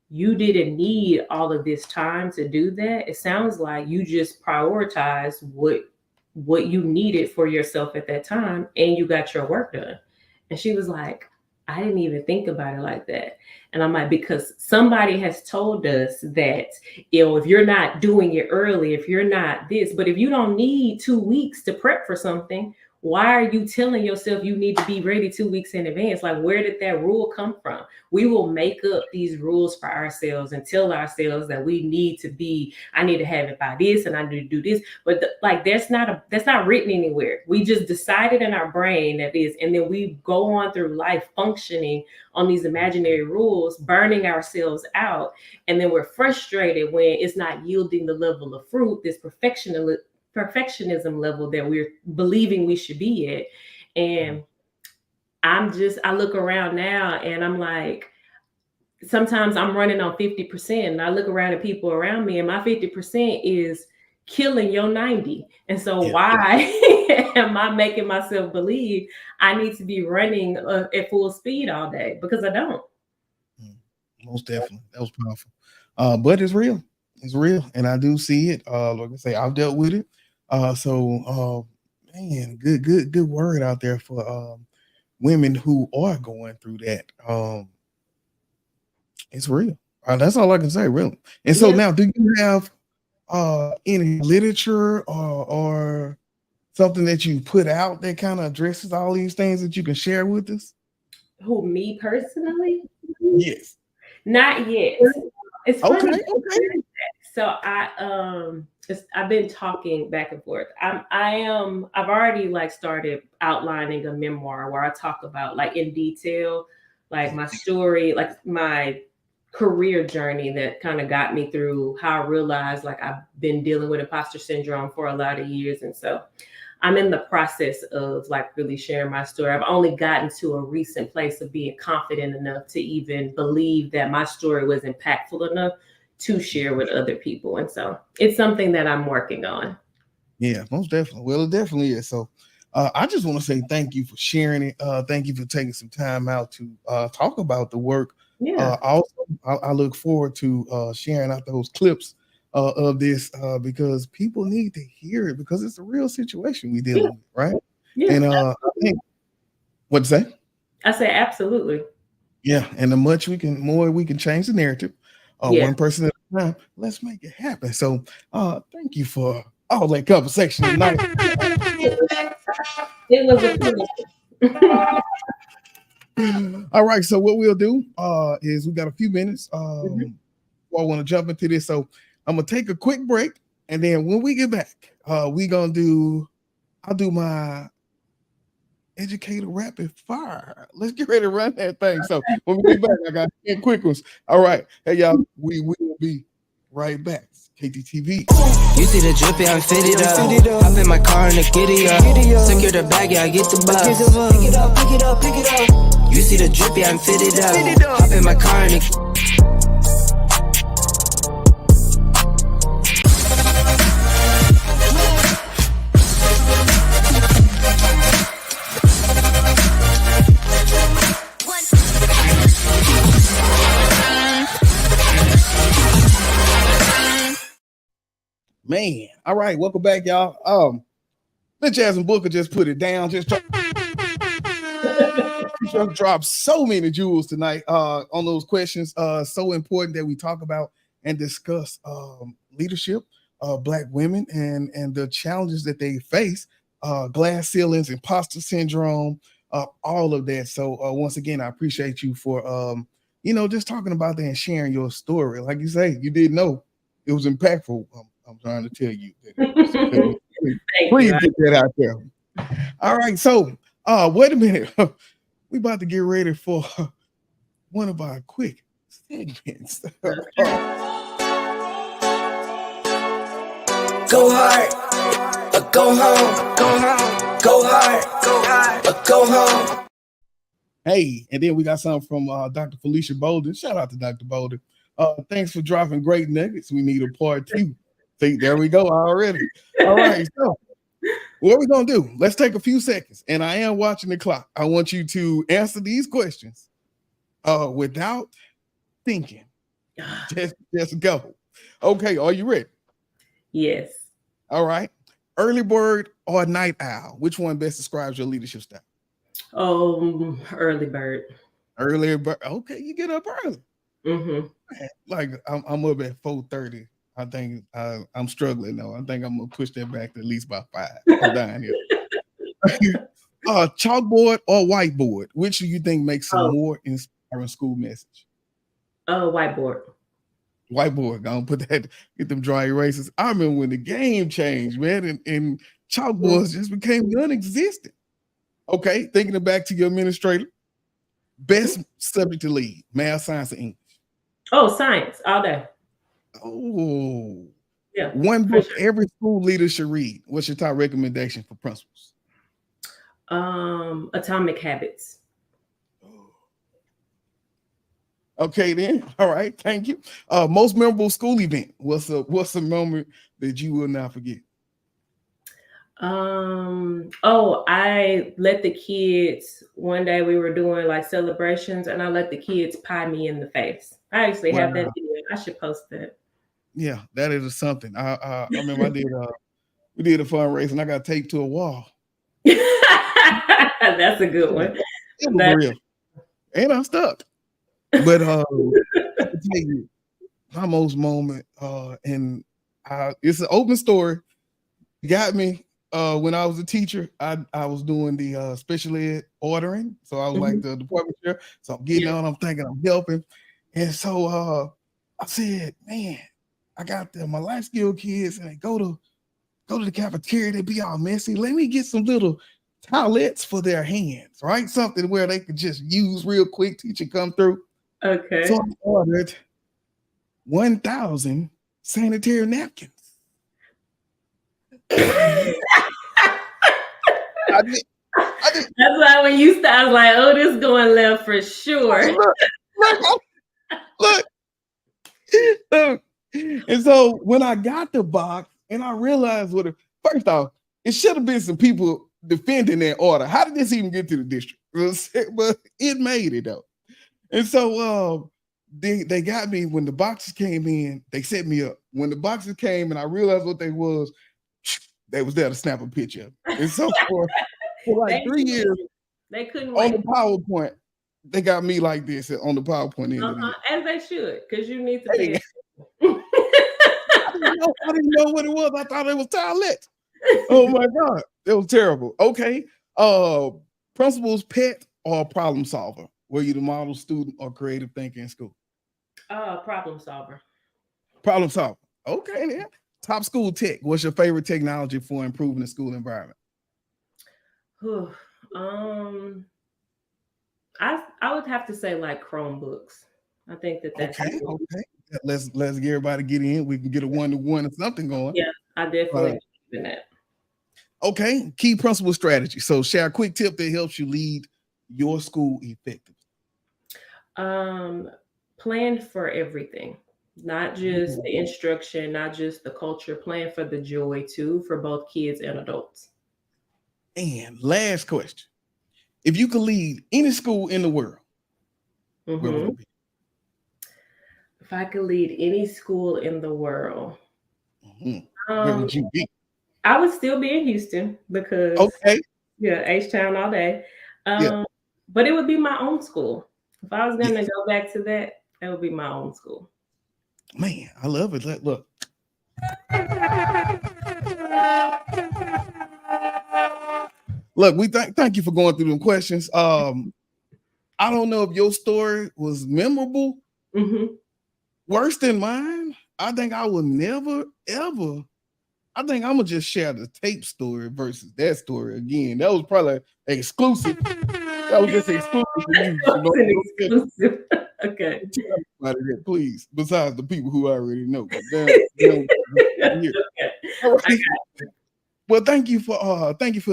you didn't need all of this time to do that. It sounds like you just prioritized what you needed for yourself at that time and you got your work done. And she was like, I didn't even think about it like that. And I'm like, because somebody has told us that, if you're not doing it early, if you're not this, but if you don't need 2 weeks to prep for something, why are you telling yourself you need to be ready 2 weeks in advance? Like, where did that rule come from? We will make up these rules for ourselves and tell ourselves that we need to be, I need to have it by this and I need to do this. But that's not written anywhere. We just decided in our brain that is, and then we go on through life functioning on these imaginary rules, burning ourselves out. And then we're frustrated when it's not yielding the level of fruit, this perfectionism level that we're believing we should be at. And I look around now and I'm like, sometimes I'm running on 50% and I look around at people around me and my 50% is killing your 90. And so why am I making myself believe I need to be running at full speed all day? Because I don't.
Most definitely. That was powerful. But it's real. It's real, and I do see it. Like I say, I've dealt with it. Man, good word out there for women who are going through that. It's real. That's all I can say, really. And so now, do you have any literature or something that you put out that kind of addresses all these things that you can share with us?
Who, me personally?
Yes.
Not yet. It's funny.
Okay.
So I've been talking back and forth. I've already like started outlining a memoir where I talk about like in detail, like my story, like my career journey that kind of got me through how I realized like I've been dealing with imposter syndrome for a lot of years. And so I'm in the process of like really sharing my story. I've only gotten to a recent place of being confident enough to even believe that my story was impactful enough to share with other people. And so it's something that I'm working on.
Yeah, most definitely. Well, it definitely is. So I just want to say thank you for sharing it. Thank you for taking some time out to talk about the work.
Yeah.
Also, I look forward to sharing out those clips of this because people need to hear it because it's a real situation we're dealing with, right?
Yeah.
And I think, what'd you say?
I say absolutely.
Yeah, and the more we can change the narrative, one person at a time, let's make it happen. So thank you for all that conversation tonight.
It was a pleasure.
All right, so what we'll do is we got a few minutes before I want to jump into this. So I'm gonna take a quick break, and then when we get back, I'll do my educator rapid fire. Let's get ready to run that thing. So when we get back, I got 10 quick ones. All right. Hey y'all, we will be right back. KTTV.
You see the drippy, I'm fitted up. Hop in my car and the giddy up. Secure the bag, yeah, I get the bus. Pick it up, pick it up, pick it up. You see the drippy, I'm fitted up. Hop in my car and the
Man, all right, welcome back, y'all. Miss Jasmine Booker just put it down. Just dropped so many jewels tonight on those questions. So important that we talk about and discuss leadership, Black women, and the challenges that they face, glass ceilings, imposter syndrome, all of that. So once again, I appreciate you for just talking about that and sharing your story. Like you say, you didn't know it was impactful. I'm trying to tell you that. Please get that out there. All right, so wait a minute. We about to get ready for one of our quick segments.
Go hard, or go home, go home, go hard, or go home.
Hey, and then we got something from Dr. Felicia Bolden. Shout out to Dr. Bolden. Thanks for dropping great nuggets. We need a part 2. See, there we go already. All right, so what we're going to do, let's take a few seconds, and I am watching the clock. I want you to answer these questions without thinking. Just go. Okay, are you ready?
Yes.
All right. Early bird or night owl? Which one best describes your leadership style?
Early bird.
Early bird. Okay, you get up early.
Mm-hmm.
Like I'm up at 4:30. I think I'm struggling though. I think I'm gonna push that back to at least by 5. I'm down here. Chalkboard or whiteboard? Which do you think makes a more inspiring school message?
Whiteboard.
Whiteboard. Gonna put that. Get them dry erasers. I remember when the game changed, man, and chalkboards just became non-existent. Okay, thinking it back to your administrator. Best subject to lead: math, science, or English?
Oh, science all day.
Oh,
yeah.
One book every school leader should read. What's your top recommendation for principals?
Atomic Habits.
Okay, then. All right, thank you. Most memorable school event. What's a moment that you will not forget?
I let the kids, one day we were doing like celebrations, and I let the kids pie me in the face. I actually have that video I should post that.
Yeah, that is something. I remember we did a fundraiser and I got taped to a wall.
That's a good one.
It was real. And I'm stuck. But I can tell you my most moment, and it's an open story. It got me when I was a teacher. I was doing the special ed ordering, so I was like the department chair. So I'm getting on. I'm thinking I'm helping, and so I said, "Man, I got my life skill kids, and they go to the cafeteria. They be all messy. Let me get some little towelettes for their hands, right? Something where they could just use real quick. Teacher come through."
Okay.
So I ordered 1,000 sanitary napkins. I did.
That's why when you started, I was like, "Oh, this going left for sure."
Look. And so when I got the box and I realized first off, it should have been some people defending that order. How did this even get to the district? But it made it though. And so they got me when the boxes came in, they set me up. When the boxes came and I realized what they was there to snap a picture. And so for like 3 years,
they couldn't
on
wait.
the PowerPoint, they got me like this on the PowerPoint end of the year.
As they should, because you need to pay
I didn't know what it was. I thought it was towelette. Oh my God. It was terrible. Okay. Principal's pet or problem solver? Were you the model student or creative thinker in school?
Problem solver.
Problem solver. Okay, then. Top school tech. What's your favorite technology for improving the school environment?
I would have to say like Chromebooks. I think that's
okay. Let's get everybody get in. We can get a 1-to-1 or something going.
Yeah, I definitely believe in that.
Okay, key principal strategy. So share a quick tip that helps you lead your school effectively.
Plan for everything, not just the instruction, not just the culture. Plan for the joy too, for both kids and adults. And
last question: if you could lead any school in the world, where would it be?
If I could lead any school in the world,
where would you be?
I would still be in Houston because H-Town all day. But it would be my own school. If I was going to go back to that would be my own school.
Man, I love it. Look. Look, we thank you for going through them questions. I don't know if your story was memorable, worse than mine. I think I would never, ever. I think I'm gonna just share the tape story versus that story again. That was probably exclusive. That was just exclusive for you.
Exclusive. Okay.
Please, besides the people who already know. All right. Well, thank you for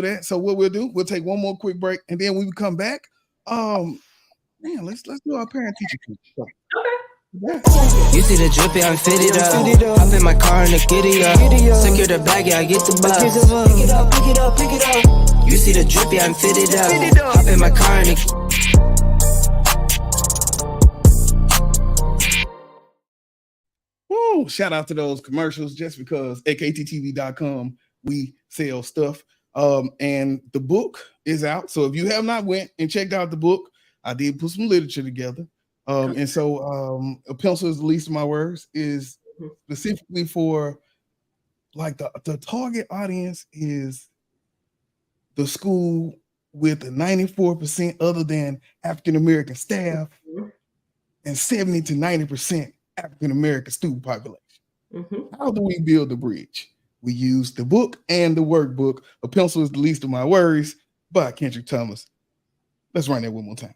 that. So what we'll do, we'll take one more quick break, and then when we come back, let's do our parent teacher. Okay.
You see the drippy, I'm fitted up. Hop in my car and the giddy up. Secure the bag, yeah, I get the bus. Pick it up. You see the drippy, I'm fitted up. Hop in my car and the
shout out to those commercials just because akttv.com, we sell stuff. And the book is out. So if you have not went and checked out the book, I did put some literature together. And so A Pencil is the Least of My Words is specifically for like the target audience is the school with 94% other than African-American staff and 70 to 90% African-American student population. How do we build the bridge? We use the book and the workbook. A Pencil is the Least of My Worries by Kendrick Thomas. Let's run that one more time.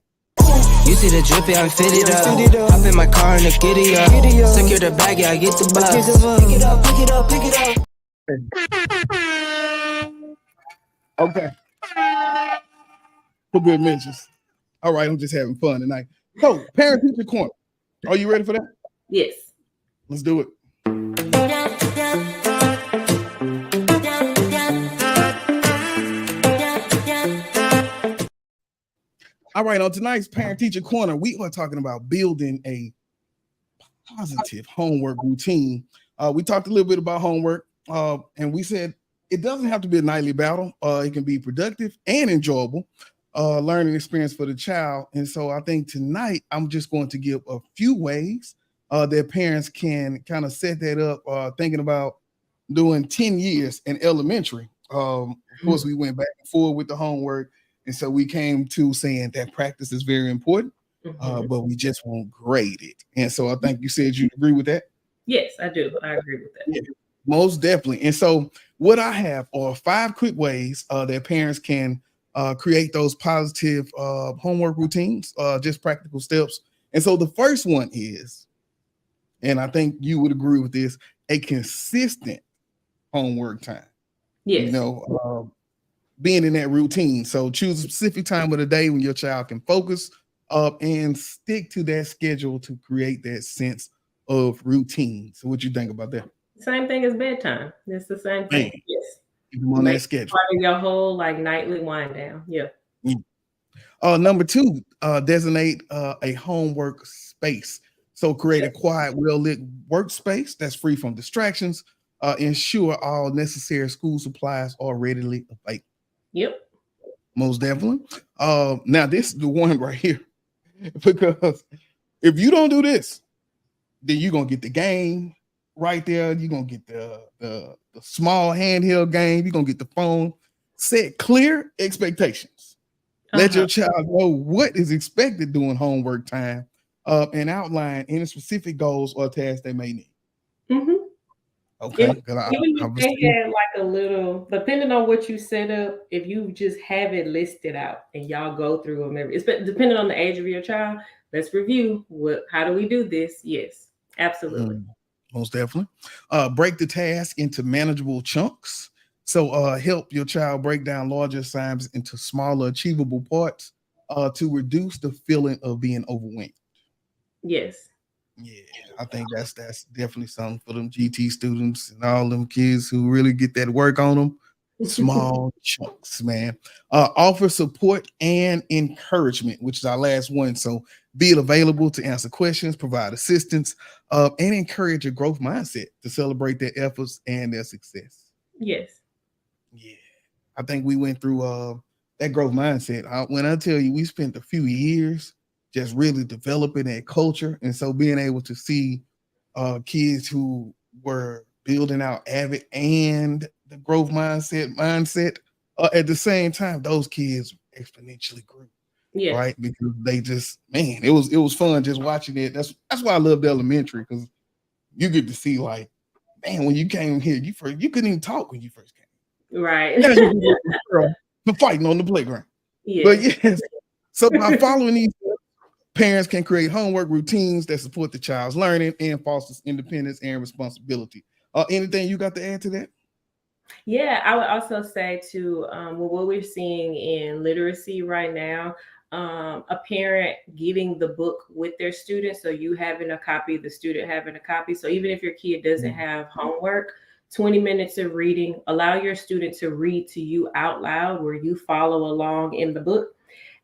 You see the drippy, I'm fitted up. Hop in my car and the giddy up. Secure the bag, yeah, I get the bus.
Pick it up. Okay. For good mentions. All right, I'm just having fun tonight. So, Parent Teacher Corner. Are you ready for that?
Yes.
Let's do it. All right, on tonight's Parent Teacher Corner, we are talking about building a positive homework routine. We talked a little bit about homework, and we said it doesn't have to be a nightly battle. It can be productive and enjoyable learning experience for the child. And so I think tonight I'm just going to give a few ways that parents can kind of set that up, thinking about doing 10 years in elementary. Of course, we went back and forth with the homework. And so we came to saying that practice is very important, but we just won't grade it. And so I think you said you agree with that?
Yes, I do. I agree with that.
Yeah, most definitely. And so what I have are 5 quick ways that parents can create those positive homework routines, just practical steps. And so the first one is, and I think you would agree with this, a consistent homework time.
Yes.
You know, being in that routine. So choose a specific time of the day when your child can focus and stick to that schedule to create that sense of routine. So what you think about that?
Same thing as bedtime. It's the same thing.
Man,
Yes.
keep them on that schedule.
Part of your whole like nightly wind down. Yeah.
Number 2, designate a homework space. So create a quiet, well-lit workspace that's free from distractions. Ensure all necessary school supplies are readily available.
Yep.
Most definitely. Now this is the one right here, because if you don't do this, then you're gonna get the game right there. You're gonna get the small handheld game. You're gonna get the phone. Set clear expectations. Let your child know what is expected during homework time, and outline any specific goals or tasks they may need. Okay.
Even if they had like a little, depending on what you set up, if you just have it listed out and y'all go through them depending on the age of your child, let's review how do we do this? Yes, absolutely.
Most definitely. Break the task into manageable chunks. So help your child break down larger assignments into smaller, achievable parts to reduce the feeling of being overwhelmed.
Yes.
Yeah, I think that's definitely something for them GT students and all them kids who really get that work on them. Small chunks, man. Offer support and encouragement, which is our last one. So be available to answer questions, provide assistance, and encourage a growth mindset to celebrate their efforts and their success.
Yes.
Yeah, I think we went through that growth mindset. When I tell you, we spent a few years just really developing that culture. And so being able to see kids who were building out Avid and the growth mindset at the same time, those kids exponentially grew.
Yes.
Right? Because they just, man, it was fun just watching it. That's why I loved elementary, because you get to see like, man, when you came here, you couldn't even talk when you first came.
Right.
The fighting on the playground. Yes. But yes, so by following these, parents can create homework routines that support the child's learning and fosters independence and responsibility. Anything you got to add to that?
Yeah, I would also say too, what we're seeing in literacy right now, a parent getting the book with their student. So you having a copy, the student having a copy. So even if your kid doesn't have homework, 20 minutes of reading, allow your student to read to you out loud where you follow along in the book.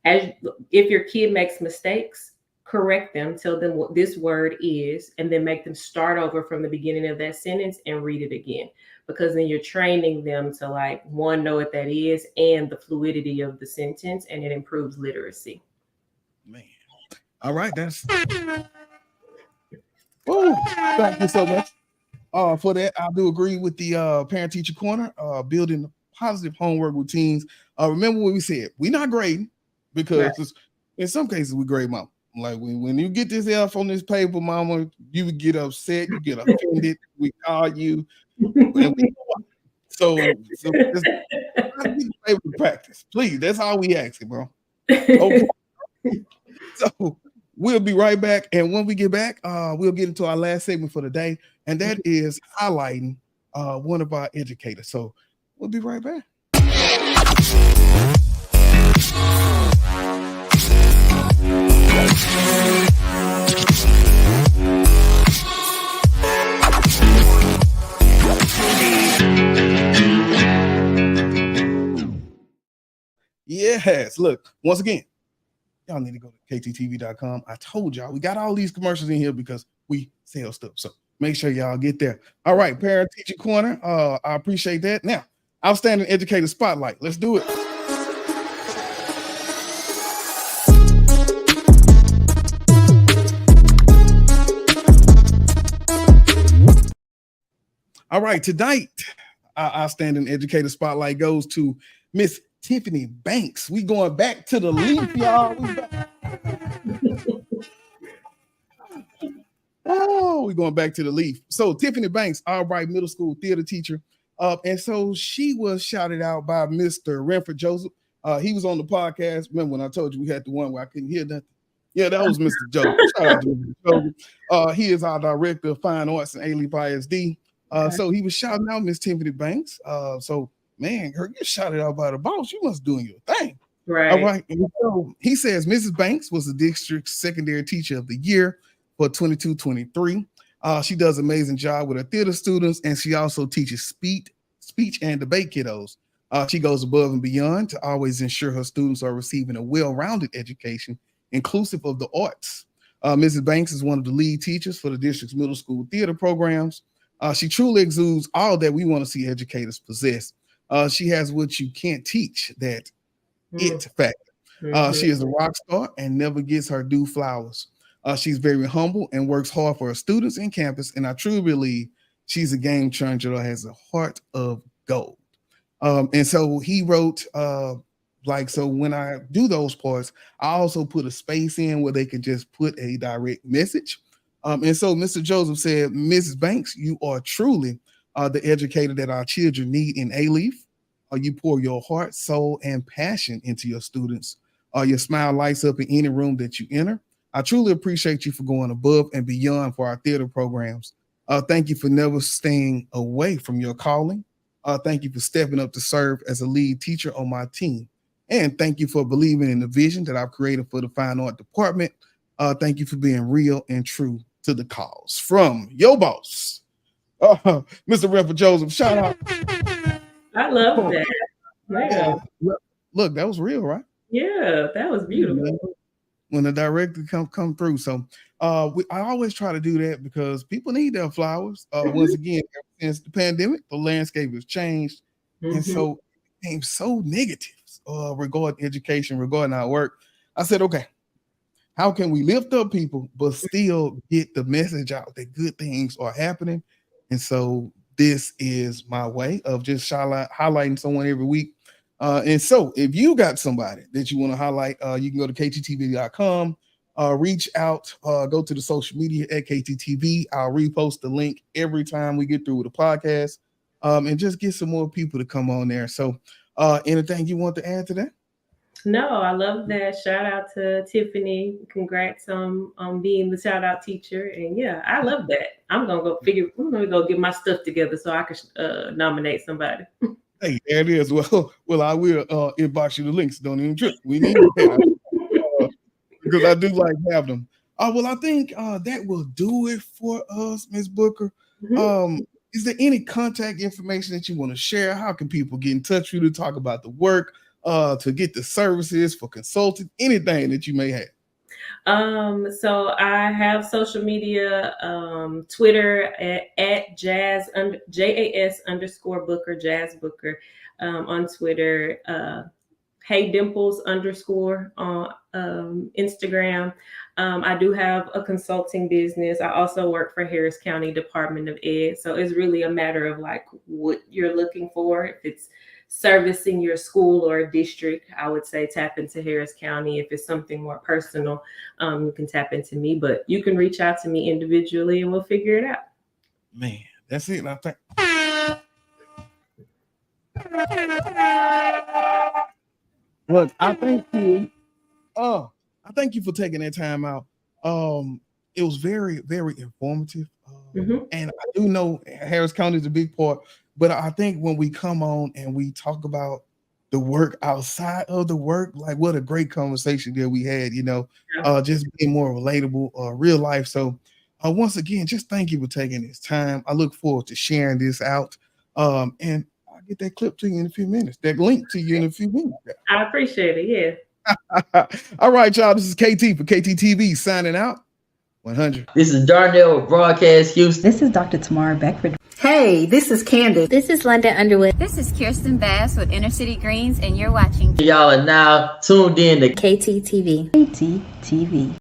If your kid makes mistakes, correct them, tell them what this word is, and then make them start over from the beginning of that sentence and read it again. Because then you're training them to know what that is and the fluidity of the sentence, and it improves literacy.
Man. All right, that's thank you so much. For that, I do agree with the parent teacher corner, building positive homework routines. Remember what we said, we're not grading, because in some cases we grade mama. Like when you get this F on this paper, mama, you would get upset, you get offended, we call you. So just practice, please. That's all we ask, bro. Okay. So we'll be right back, and when we get back, we'll get into our last segment for the day, and that is highlighting one of our educators. So we'll be right back. Yes, look, once again, y'all need to go to kttv.com. I told y'all we got all these commercials in here because we sell stuff. So make sure y'all get there. All right, Parent Teacher Corner. I appreciate that. Now, Outstanding Educator Spotlight. Let's do it. All right, tonight, our Outstanding Educator Spotlight goes to Miss Tiffany Banks. We going back to the leaf, y'all. We're going back to the leaf. So Tiffany Banks, Albright Middle School theater teacher. And so she was shouted out by Mr. Renford Joseph. He was on the podcast. Remember when I told you we had the one where I couldn't hear nothing? Yeah, that was Mr. Joseph. Shout out to Mr. Joseph. He is our director of fine arts and A-Leaf ISD. So he was shouting out Miss Tiffany Banks. So man, her get shouted out by the boss. You must doing your thing.
Right.
All right. And so he says Mrs. Banks was the district's secondary teacher of the year for 22-23. She does an amazing job with her theater students, and she also teaches speech and debate kiddos. She goes above and beyond to always ensure her students are receiving a well-rounded education, inclusive of the arts. Mrs. Banks is one of the lead teachers for the district's middle school theater programs. She truly exudes all that we want to see educators possess. She has what you can't teach, that it factor. She is a rock star and never gets her due flowers. She's very humble and works hard for her students and campus, and I truly believe she's a game changer that has a heart of gold. And so he wrote, so when I do those parts, I also put a space in where they can just put a direct message. And so Mr. Joseph said, Mrs. Banks, you are truly the educator that our children need in A-Leaf. You pour your heart, soul, and passion into your students. Your smile lights up in any room that you enter. I truly appreciate you for going above and beyond for our theater programs. Thank you for never staying away from your calling. Thank you for stepping up to serve as a lead teacher on my team. And thank you for believing in the vision that I've created for the fine art department. Thank you for being real and true to the cause. From your boss, Mr. Renford Joseph. Shout out.
I love that. Yeah.
Look, that was real, right?
Yeah, that was beautiful.
When the director come through. So I always try to do that because people need their flowers. Once again, since the pandemic, the landscape has changed. And so it became so negative regarding education, regarding our work. I said, okay, how can we lift up people but still get the message out that good things are happening? And so this is my way of just highlighting someone every week. And so if you got somebody that you want to highlight, you can go to kttv.com, reach out, go to the social media at KTTV. I'll repost the link every time we get through with the podcast, and just get some more people to come on there. So anything you want to add to that?
No, I love that. Shout out to Tiffany. Congrats on being the shout out teacher. And yeah, I love that. I'm gonna go get my stuff together so I can nominate somebody.
Hey, there it is. Well, I will inbox you the links. Don't even trip. We need that because I do like having them. Well, I think that will do it for us, Ms. Booker. Is there any contact information that you want to share? How can people get in touch with you to talk about the work, to get the services for consulting, anything that you may have?
So I have social media, Twitter at Jas _Booker, Jazz Booker, on Twitter, Hey Dimples _ on Instagram. I do have a consulting business. I also work for Harris County Department of Ed. So it's really a matter of like what you're looking for. If it's servicing your school or district, I would say tap into Harris County. If it's something more personal, you can tap into me, but you can reach out to me individually and we'll figure it out.
Man, that's it. I think. Look, I thank you. I thank you for taking that time out. It was very, very informative. And I do know Harris County is a big part, but I think when we come on and we talk about the work outside of the work, like what a great conversation that we had, just being more relatable, real life. So once again, just thank you for taking this time. I look forward to sharing this out. And I'll get that clip to you in a few minutes, that link to you in a few minutes.
I appreciate it. Yeah.
All right, y'all. This is KT for KTTV signing out. 100.
This is Darnell with Broadcast Houston.
This is Dr. Tamara Beckford.
Hey, this is Candid.
This is London Underwood.
This is Kirsten Bass with Inner City Greens, and you're watching.
Y'all are now tuned in to
KTTV.
KTTV.